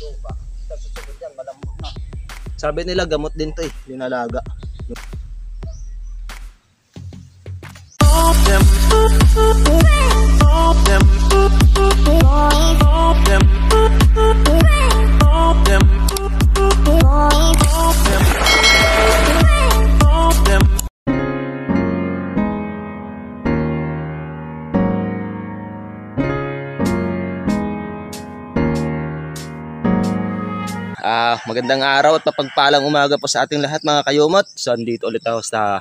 lupa. Sa susunod yan, malambot na. Sabi nila gamot din to eh, linalaga. Magandang araw at mapagpalang umaga po sa ating lahat mga kayumot. So andito ulit ako sa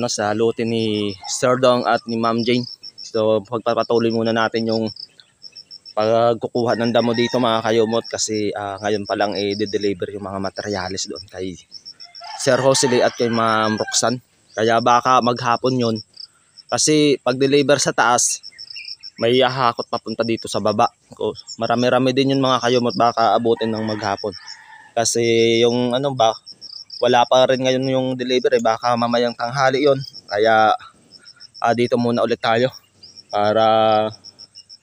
sa lote ni Sir Dong at ni Ma'am Jane. So pagpapatuloy muna natin yung pagkukuha ng damo dito mga kayumot kasi ngayon pa lang i-deliver yung mga materyales doon kay Sir Josely at kay Ma'am Roxanne. Kaya baka maghapon yun kasi pag-deliver sa taas may hahakot papunta dito sa baba. Marami-rami din yung mga kayumot, baka abutin ng maghapon. Kasi yung wala pa rin ngayon yung delivery, baka mamayang tanghali yon. Kaya dito muna ulit tayo para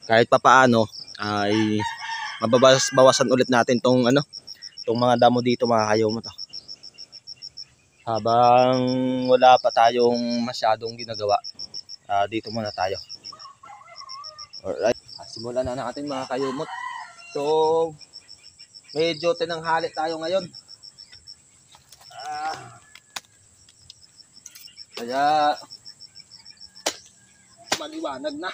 kahit papaano ay mababawasan ulit natin tong mga damo dito mga kayumot. Habang wala pa tayong masyadong ginagawa, dito muna tayo. Alright, simulan na natin mga kayumot. So, medyo tinanghali tayo ngayon. Kaya, maliwanag na.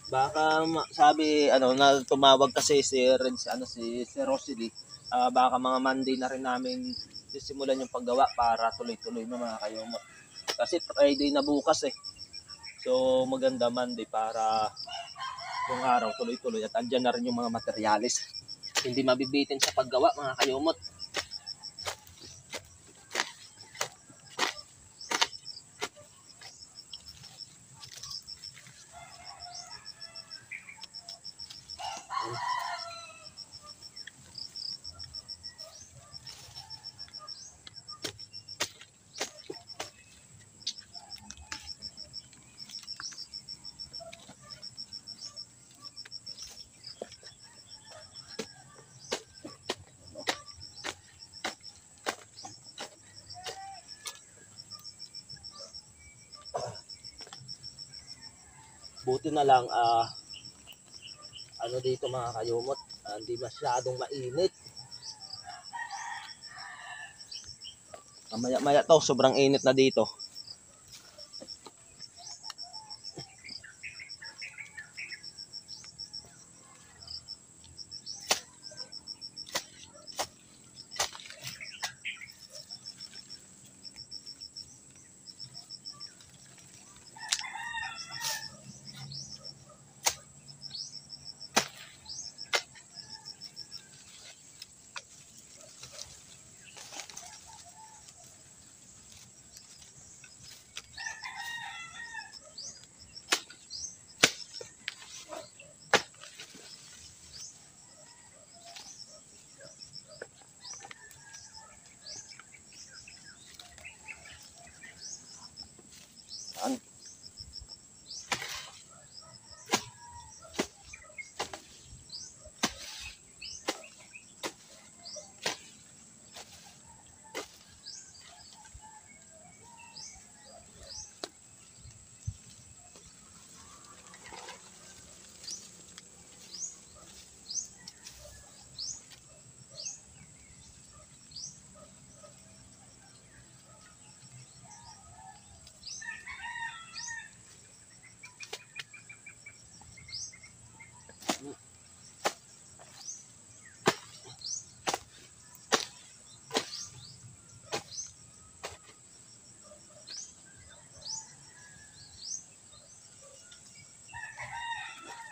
Baka sabi, na tumawag kasi si Sir Josely. Baka mga Monday na rin namin sisimulan yung paggawa para tuloy-tuloy na mga kayumot. Kasi Friday na bukas eh. So maganda Monday para yung araw tuloy-tuloy at andyan na rin yung mga materyales. Hindi mabibitin sa paggawa mga kayumot. Buti na lang dito mga kayumot, hindi masyadong mainit. Maya to sobrang init na dito.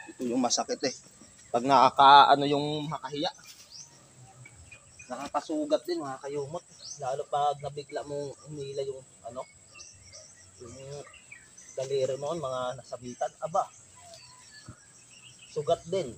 Ito yung masakit eh. Pag yung makahiya. Nakakasugat din mga kayumot. Lalo pag nabigla mong umila yung yung daliri mo, mga nasabitan. Aba, sugat din.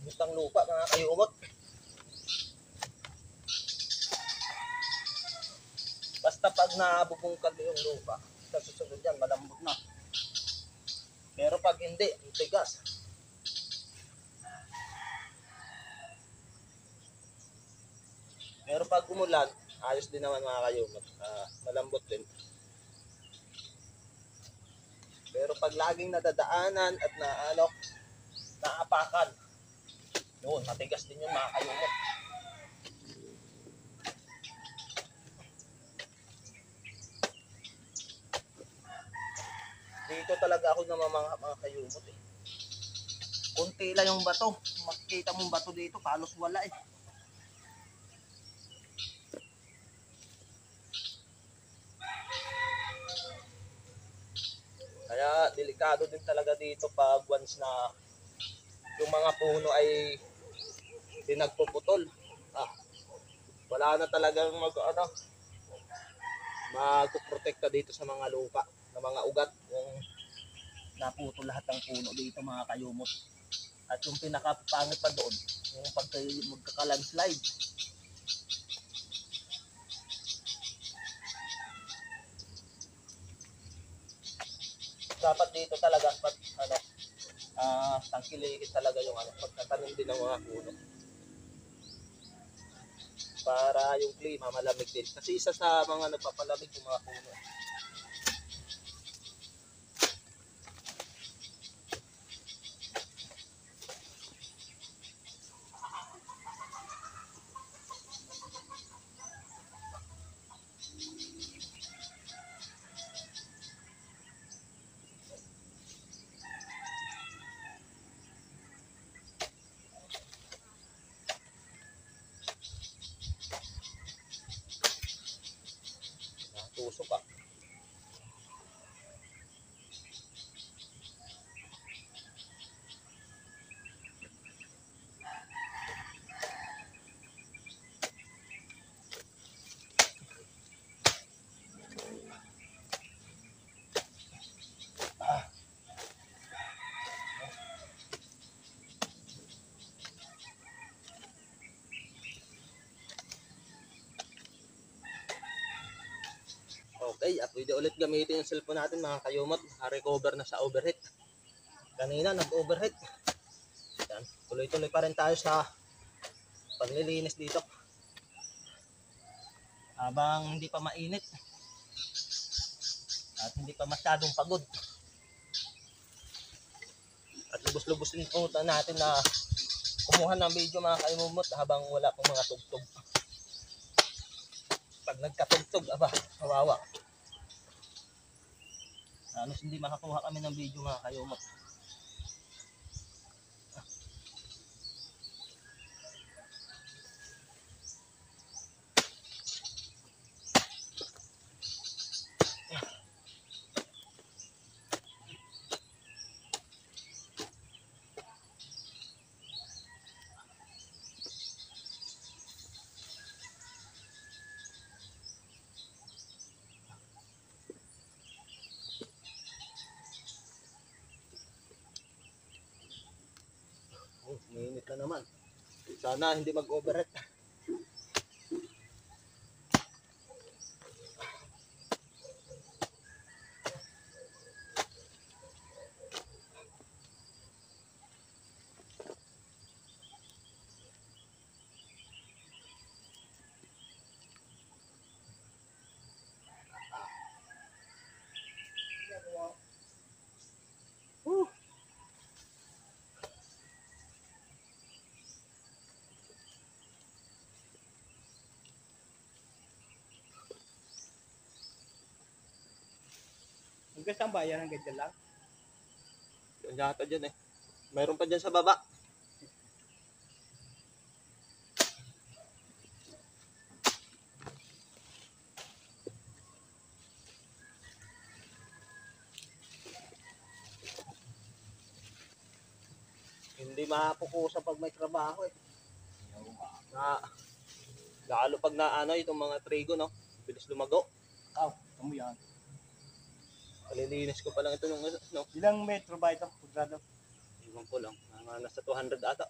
Butang lupa mga kayumot. Basta pag nabubungkal yung lupa, sa susunod yan, malambot na. Pero pag hindi, tigas. Pero pag umulan, ayos din naman mga kayumot. Malambot din. Pero pag laging nadadaanan at naapakan, yun, matigas din yung mga kayumot. Dito talaga ako namamangha mga kayumot eh. Kunti lang yung bato. Makikita mong bato dito, halos wala eh. Kaya delikado din talaga dito pag once na yung mga puno ay pinagpuputol. Wala na talagang magpoprotekta dito sa mga lupa, ng mga ugat, yung naputol lahat ng puno dito mga kayumot. At yung pinakapangit pa doon, yung magkakalandslide. Dapat dito talaga tangkilikin talaga yung pagtatanim din ng mga puno. Para yung klima malamig din. Kasi isa sa mga nagpapalamig yung mga puno. Tusok ka. Okay, at pwede ulit gamitin yung cellphone natin mga kayumot. Naka-recover na sa overheat. Kanina nag-overheat. Yan, tuloy-tuloy pa rin tayo sa paglilinis dito. Habang hindi pa mainit. At hindi pa masyadong pagod. At lubos-lubos din po natin na kumuha ng video mga kayumot habang wala pong mga tugtog. Pag nagkatugtog, kawawa. Halos hindi makakuha kami ng video mga kayumot. Minit na naman. Sana hindi mag-overheat. Hanggang saan ba yan? Hanggang dyan lang? Yan yata dyan eh. Mayroon pa dyan sa baba. Hindi mapukusan pag may trabaho eh. Na, lalo pag naano itong mga trigo, no? Bilis lumago. Ano yan? Kalilinis ko pa lang ito nung no? Ilang metro ba ito? Kudrado? Iwan ko lang. Mga nasa 200 ata.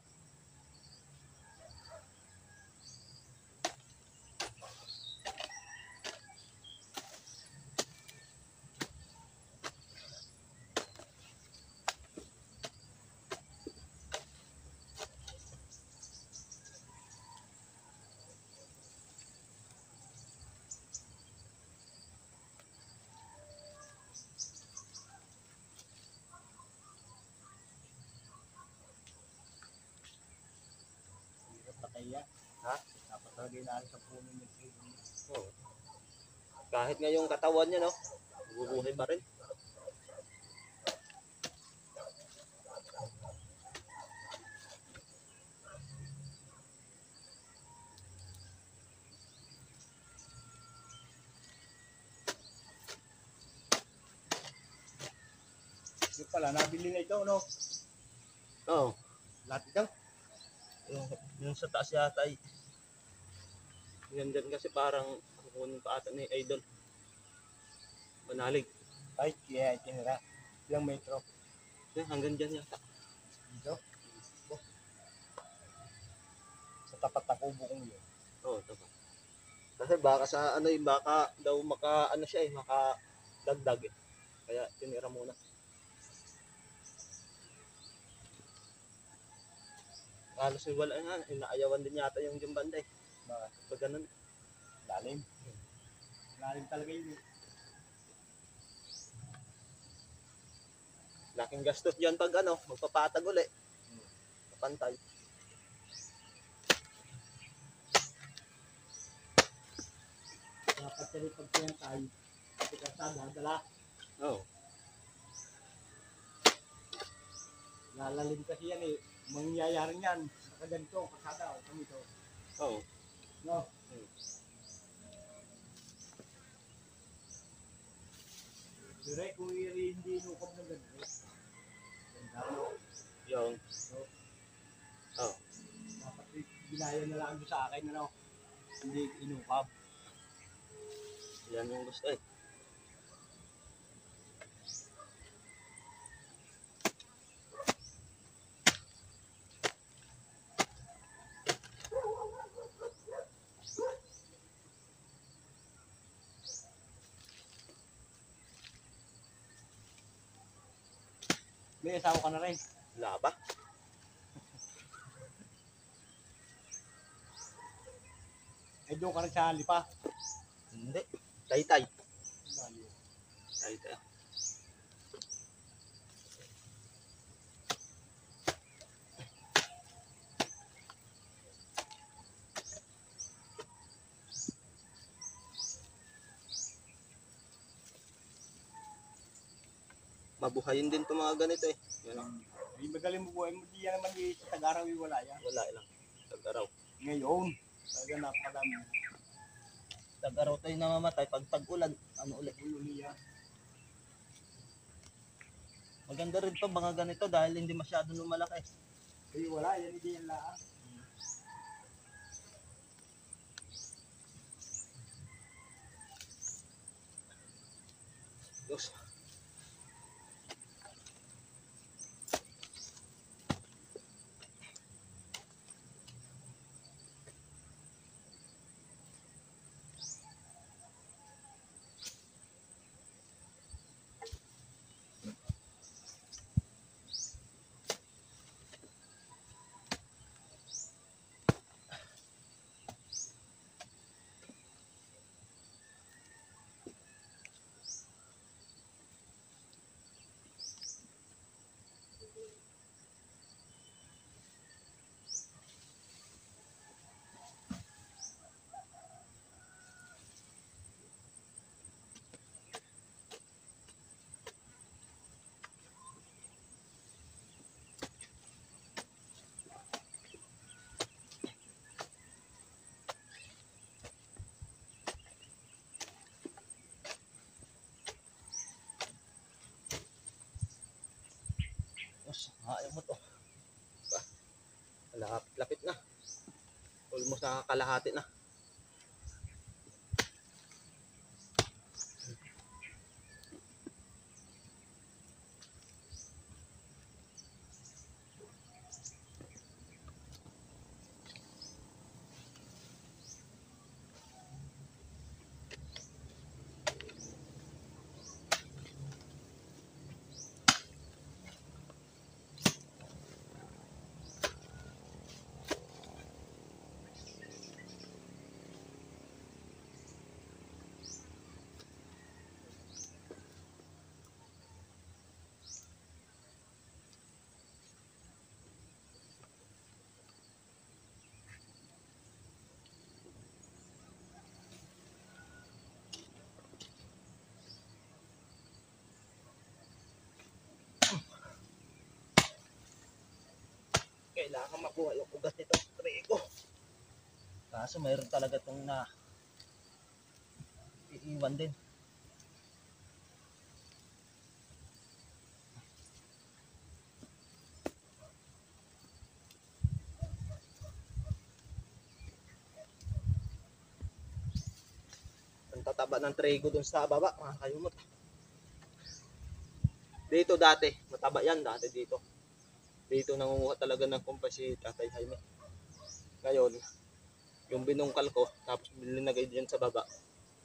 Patay yan. Ha? Dapat talaga inaalis sa puno ng trigo. Oo. Kahit nga yung katawan niya, no? Bubuhay pa rin. Yung pala, nabili na ito, no? Oo. Lahat ito? Yung sa taas yata ay yan dyan kasi parang kukunin pa ata ni Idol. Manalig. Ay, kaya itinira. Ilang metro? Yan, hanggang dyan yata. Dito? Sa tapat na kubo kong yun. Oo, tama. Kasi baka sa ano yung baka daw maka ano siya eh, maka dagdag eh. Kaya tinira muna. Halos wala nga, inaayawan din yata yung banda eh. Bakit? Pag ganun. Lalim. Lalim talaga yun. Laking gastos dyan pag ano, magpapatag uli. Kapantay. Dapat kasi pag pinantay, kasi kasada, dala. Oo. Lalalim kasi yan eh. Mangyayari yan. Saka ganito, kasada. Kami ito. Oo. No? Dire, kung hindi inukap ng ganito. Ganda mo. Yung. Oo. Dapat binaya na lang doon sa akin, ano? Hindi inukap. Yan yung gusto eh. May asawa ka na rin. Wala ba? Eh, doon ka rin sa Lipa. Hindi. Taytay. Taytay. Mabuhayin din itong mga ganito eh. Yan. Ay, magaling mo buhay mo. Di yan naman sa Tagaraw wala yan. Wala lang. Tag-araw. Ngayon, talaga napadami. Tag-araw tayo namamatay pag tag-ulan. Ano ulit? Uliya. Maganda rin to mga ganito dahil hindi masyado lumalaki. Ay, wala. Yan hindi yan laang. Diyos. Ayaw mo to. Lapit na. Almost nakakalahati na. Kailangan makuha yung ugat nito, trigo. Kaso mayroon talaga itong na iiwan din. Ang tataba ng trigo dun sa baba, mga kayumot. Dito dati, mataba yan dati dito. Dito nangunguha talaga ng kumpa si Tatay Jaime. Ngayon, yung binungkal ko, tapos linagay dyan sa baba,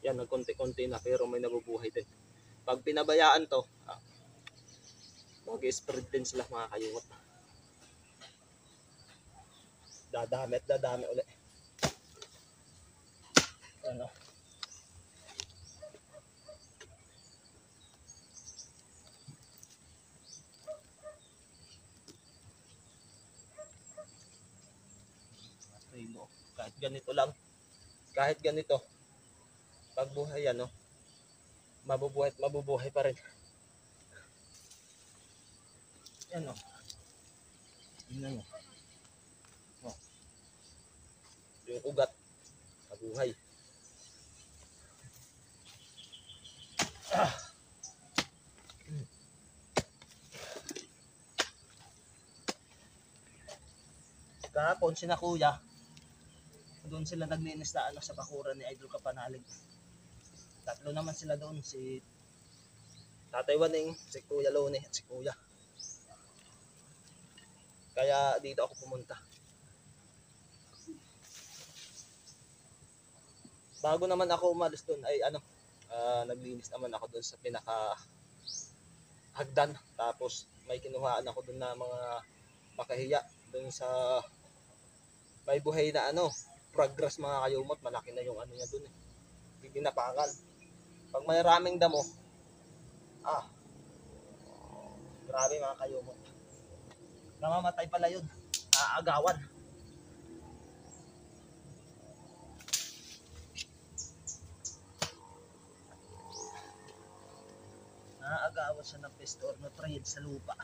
yan, nagkonti-konti na, pero may nabubuhay din. Pag pinabayaan to, mag-spread din sila, mga kayumot. Dadami at dadami ulit. Ano? Kahit ganito lang, kahit ganito, pag buhay yan, no, mabubuhay at mabubuhay pa rin. Yan, no. Tingnan mo. Oh. Yung ugat, mabuhay. Kahapon, sina kuya, doon sila naglinis na sa bakuran ni Idol Kapanalig. Tatlo naman sila doon, si Tatay Waning, si Kuya Lone at si Kuya. Kaya dito ako pumunta. Bago naman ako umalis doon ay naglinis naman ako doon sa pinaka hagdan. Tapos may kinuhaan ako doon na mga makahiya doon sa may buhay na progress, mga kayumot. Malaki na yung niya doon eh. Bibinapakan. Pag may raming damo, grabe, mga kayumot. Namamatay pala yun. Aagawan. Naaagawan siya ng pest or nutrient sa lupa.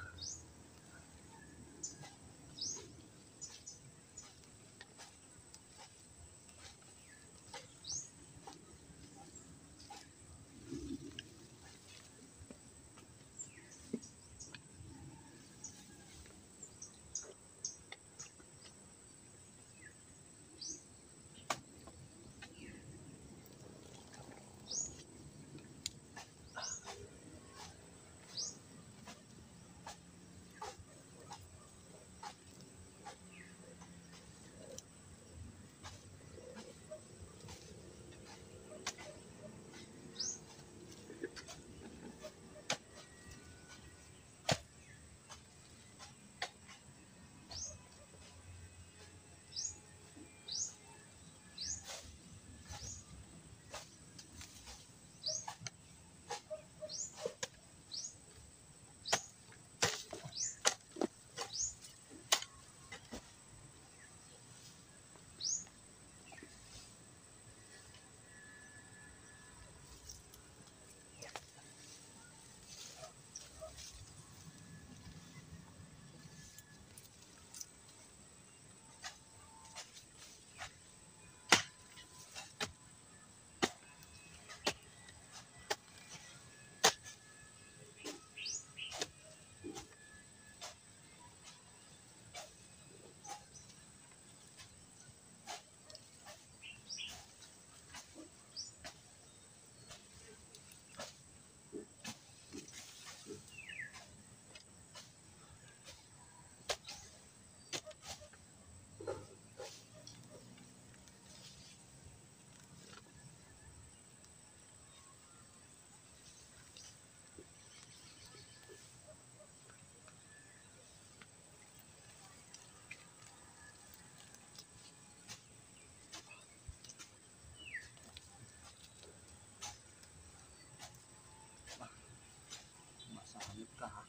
ka ha.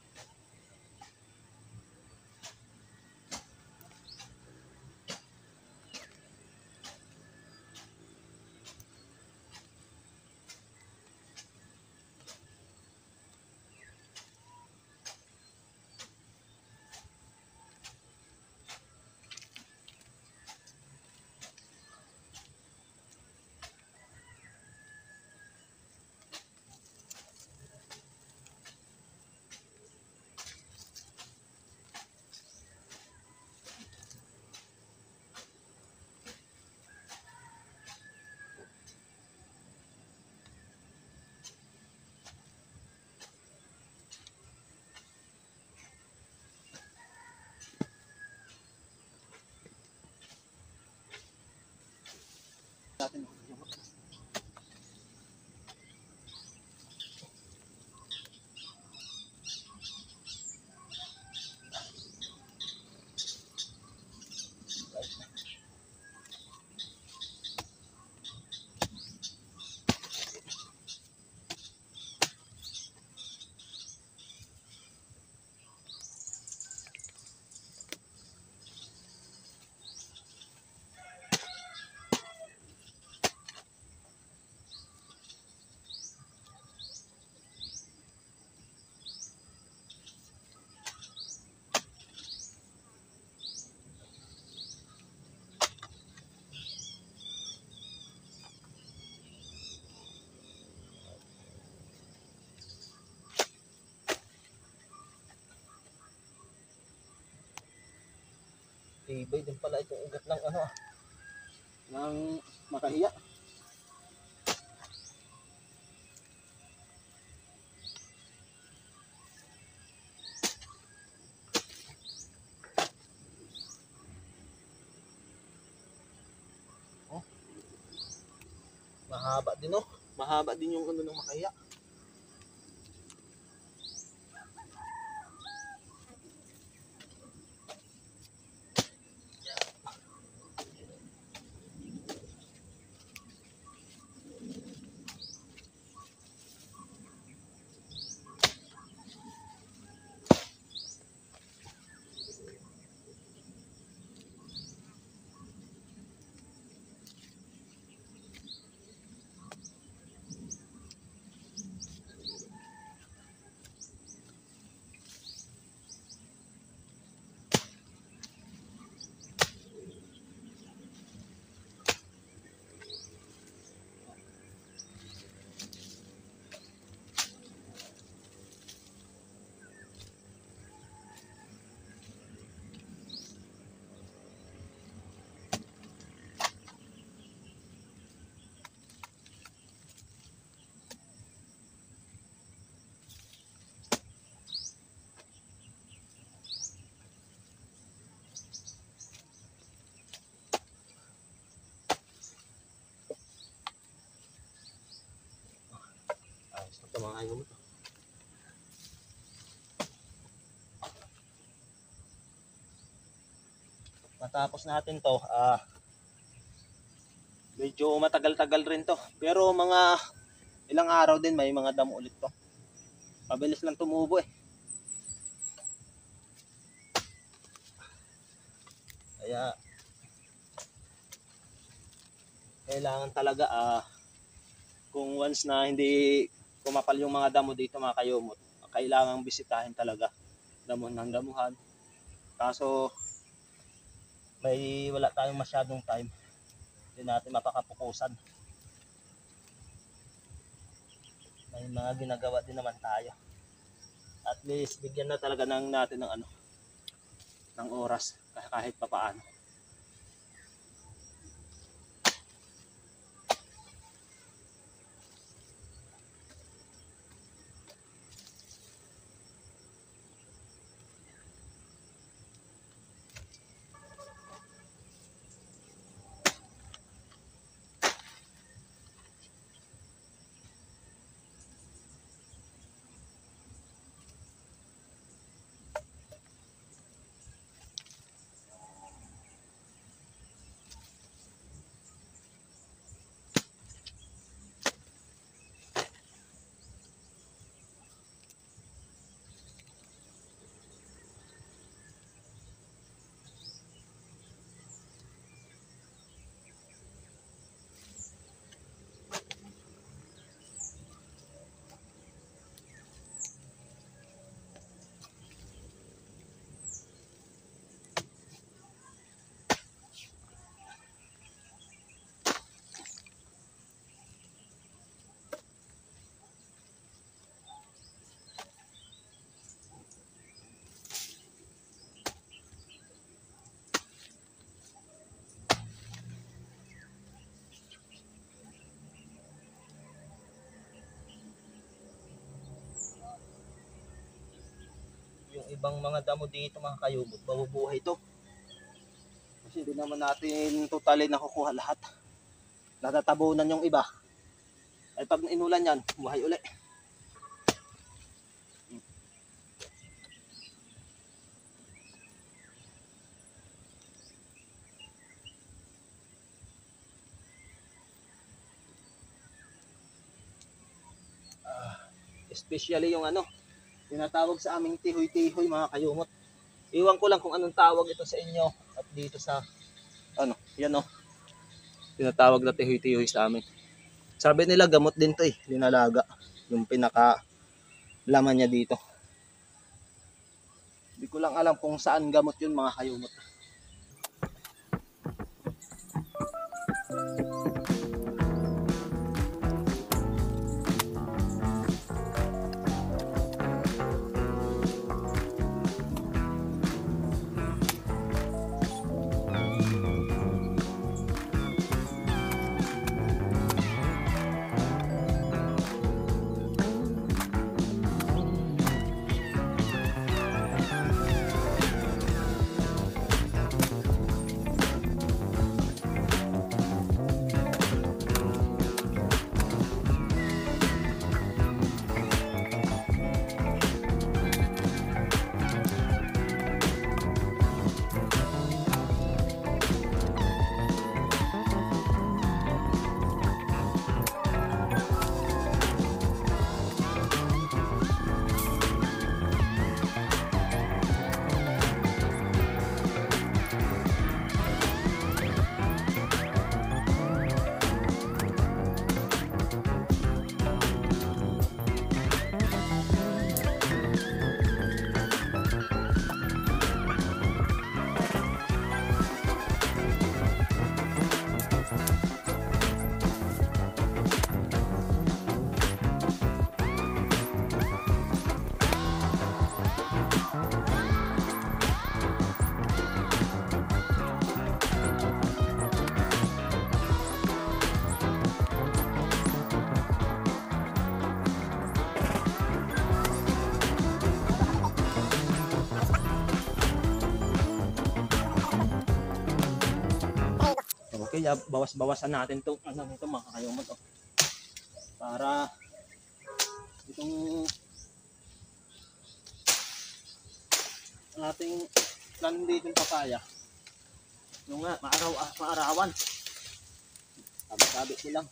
Natin. Tibay din pala itong ugat ng ano ng makahiya. Oh. Mahaba din oh. Mahaba din yung ano ng makahiya. Ito mga ayaw mo to. Matapos natin to, medyo matagal-tagal rin to. Pero mga ilang araw din may mga damo ulit to. Mabilis lang tumubo eh. Kaya kailangan talaga kung once na hindi kumapal yung mga damo dito mga kayumot, kailangan bisitahin talaga damo ng damuhan. Kaso wala tayong masyadong time, hindi natin mapakapukusan. May mga ginagawa din naman tayo. At least bigyan na talaga natin ng ng oras kahit papaano. ibang mga damo dito mga kayumot, mabubuhay to. Kasi hindi naman natin totally nakukuha lahat. Natatabunan yung iba. Ay pag inulan yan, buhay uli. Especially yung ano, tinatawag sa aming tihoy-tihoy mga kayumot. Iwan ko lang kung anong tawag ito sa inyo at dito sa ano, yan o. Tinatawag na tihoy-tihoy sa amin. Sabi nila gamot din to eh, linalaga. Yung pinaka laman niya dito. Hindi ko lang alam kung saan gamot yun mga kayumot. Okay, bawas-bawasan natin itong ano nito mga kayumot oh. Para itong ating plan dito yung papaya. Yung nga, maarawan. Sabi-sabi ko lang.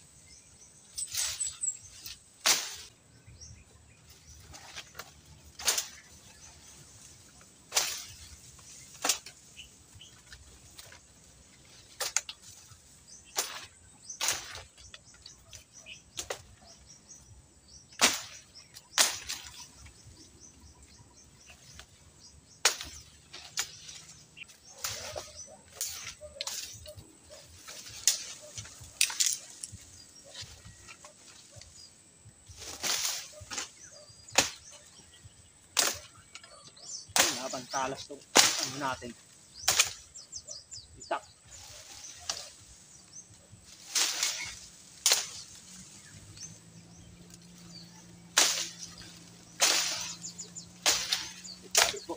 Talas to ano natin itak po.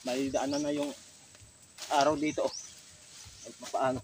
May daanan na yung araw dito oh. At paano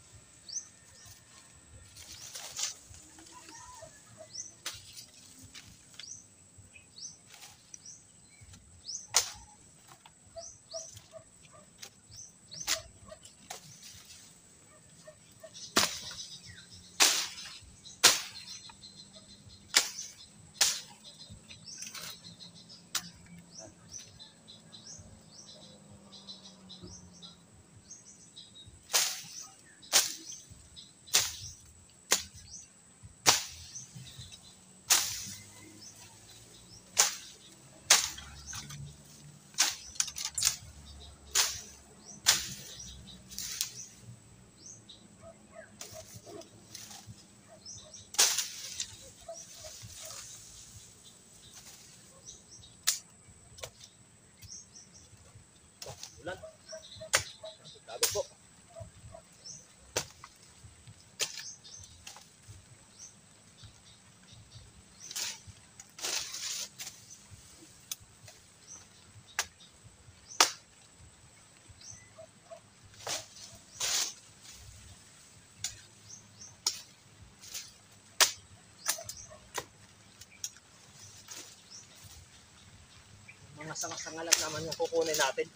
sangalat naman yung kukunin natin.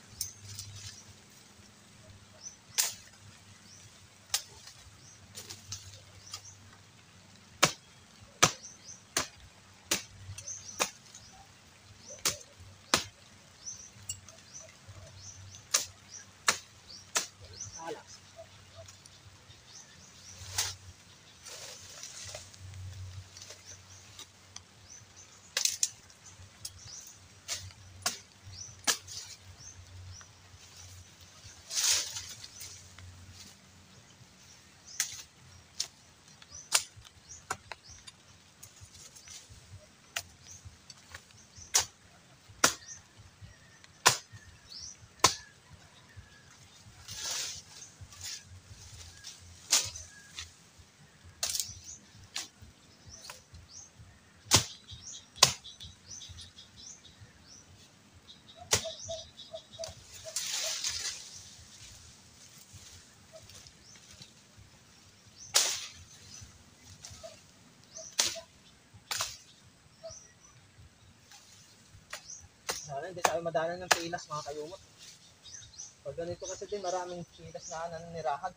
Sana hindi tayo madanan ng pilas mga kayumot. Pag ganito kasi din maraming pilas na nananirahan.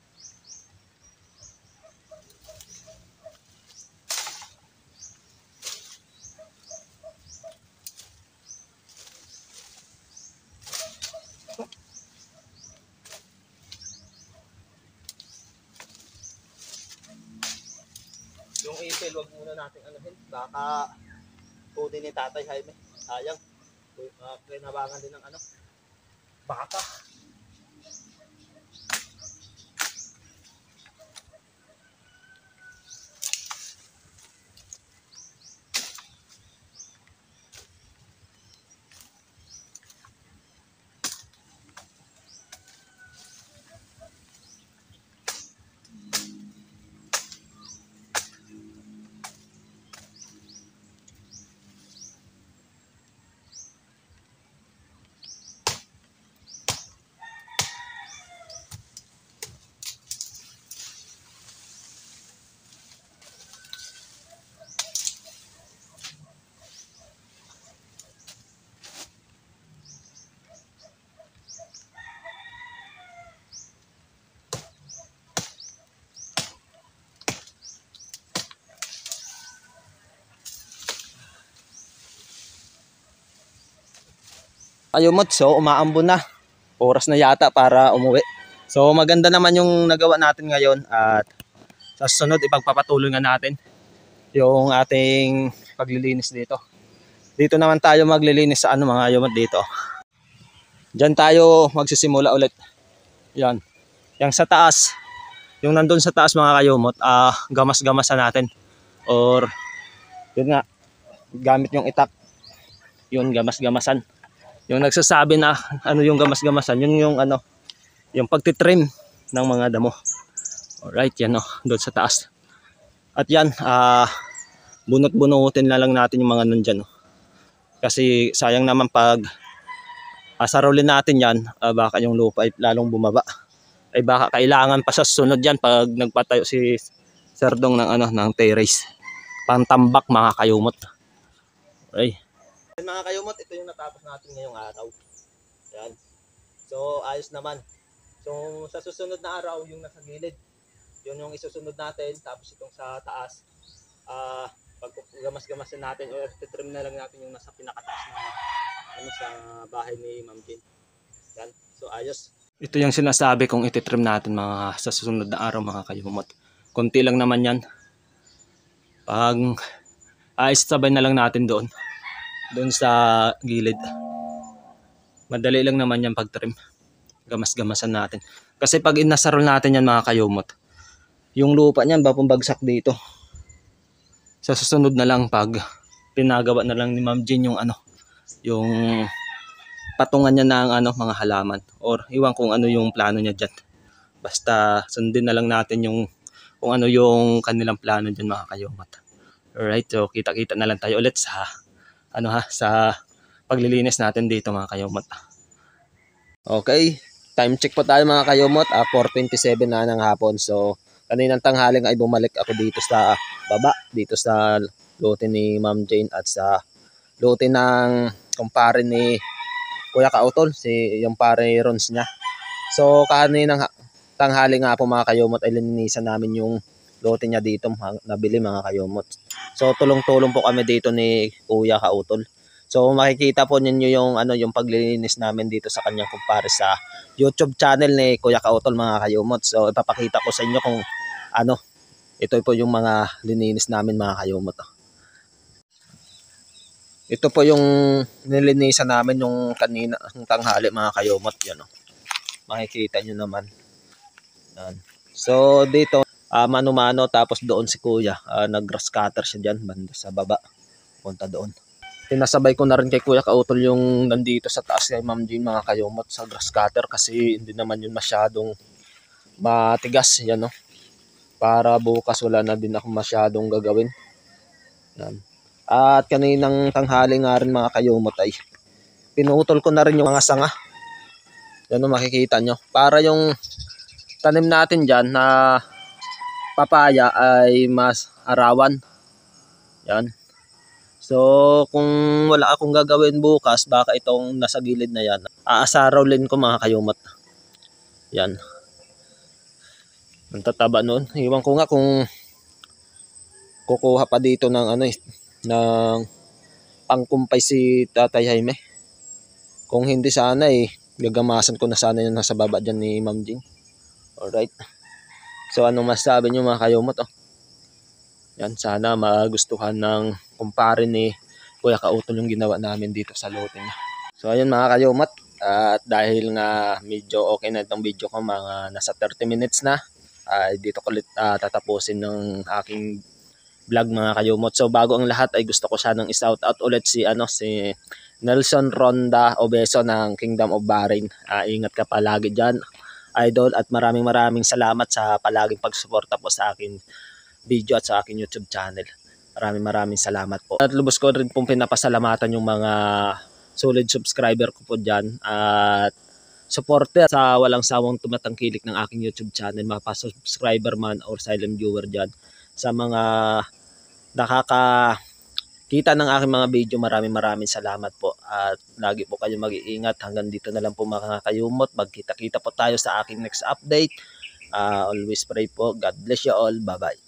Yung ipil, wag muna natin anuhin. Baka kunin ni Tatay Jaime. Sayang. Kinabangan din ng baka. Kayumot, so umaambon na. Oras na yata para umuwi. So maganda naman yung nagawa natin ngayon at sa susunod ipagpapatuloy nga natin yung ating paglilinis dito. Dito naman tayo maglilinis sa mga kayumot dito. Diyan tayo magsisimula ulit. Yan. Yang sa taas, yung nandun sa taas mga kayumot, gamas-gamasan natin. Or yun nga, gamit yung itak. Yun, gamas-gamasan. Yung nagsasabi na yung gamas-gamasan, yun yung yung pagtitrim ng mga damo. Alright, yan doon sa taas. At yan, bunot-bunutin na lang natin yung mga nandyan. Kasi sayang naman pag sarulin natin yan, baka yung lupa ay lalong bumaba. Ay baka kailangan pa sa sunod yan pag nagpatayo si Serdong ng terrace. Pantambak mga kayumot. Okay. Mga kayumot, ito yung natapos natin ngayong araw. Yan. So, ayos naman. So, sa susunod na araw, yung nasa gilid, yun yung isusunod natin. Tapos itong sa taas, pag gamas-gamasin natin o titrim na lang natin yung nasa pinakataas na sa bahay ni Ma'am Jane. Yan. So, ayos. Ito yung sinasabi kong ititrim natin sa susunod na araw mga kayumot. Kunti lang naman yan. Pag ayos, sabay na lang natin doon sa gilid. Madali lang naman yan pag-trim. Gamas-gamasan natin. Kasi pag inasarol natin yan mga kayumot, yung lupa niyan bagsak dito. Sa susunod na lang pag pinagawa na lang ni Ma'am Jean yung yung patungan niya ng mga halaman. Or iwan kung yung plano niya dyan. Basta sundin na lang natin kung yung kanilang plano dyan mga kayumot. Alright, so kita-kita na lang tayo ulit sa sa paglilinis natin dito mga kayumot. Okay, time check po tayo mga kayumot. 4:27 na ng hapon. So kaninang tanghaling ay bumalik ako dito sa baba, dito sa lote ni Ma'am Jane at sa lote ng kumpare ni Kuya Kautol, yung pare Rons niya. So kaninang tanghali nga po mga kayumot ay lininisan namin yung lote niya dito, nabili mga kayumot. So tulong-tulong po kami dito ni Kuya Kautol. So makikita po ninyo yung yung paglilinis namin dito sa kanyang kumpare sa YouTube channel ni Kuya Kautol mga kayumot. So ipapakita ko sa inyo kung ito po yung mga lininis namin mga kayumot. Ito po yung nilinisan namin yung kanina ng tanghali mga kayumot. Yan, makikita nyo naman. Yan. So dito mano-mano, tapos doon si Kuya nag-grass cutter siya dyan banda sa baba, punta doon. Pinasabay ko na rin kay Kuya Kautol yung nandito sa taas kay Ma'am Jean mga kayumot sa grass cutter kasi hindi naman yun masyadong matigas. Yan, para bukas wala na din ako masyadong gagawin. Yan. At kaninang tanghali nga rin mga kayumot ay pinutol ko na rin yung mga sanga. Yan, makikita nyo. Para yung tanim natin dyan na papaya ay mas arawan. Yan. So kung wala akong gagawin bukas, baka itong nasa gilid na yan, aasarolin ko mga kayumot. Yan. Ang tataba nun. Iwan ko nga kung kukuha pa dito ng ng pangkumpay si Tatay Jaime. Kung hindi sana gagamasan ko na sana yung nasa baba dyan ni Ma'am Jean. Alright. So anong masasabi nyo mga kayumot? Yan, sana magustuhan ng kumpare ni Kuya Kautol yung ginawa namin dito sa lote niya. So ayun mga kayumot, at dahil nga medyo okay na itong video ko, mga nasa 30 minutes na, dito ko ulit tatapusin ng aking vlog mga kayumot. So bago ang lahat ay gusto ko sanang i-shout out ulit si Nelson Ronda Obeso ng Kingdom of Bahrain. Ingat ka palagi dyan, idol, at maraming salamat sa palaging pagsuporta po sa akin video at sa aking YouTube channel. Maraming salamat po. At lubos ko rin pong pinapasalamatan yung mga solid subscriber ko po dyan at supporter sa walang sawang tumatangkilik ng aking YouTube channel, mapa-subscriber man or silent viewer dyan. Sa mga nakakakita ng aking mga video, maraming salamat po. At lagi po kayo mag-iingat. Hanggang dito na lang po mga kayumot. Magkita-kita po tayo sa aking next update. Always pray po. God bless you all. Bye-bye.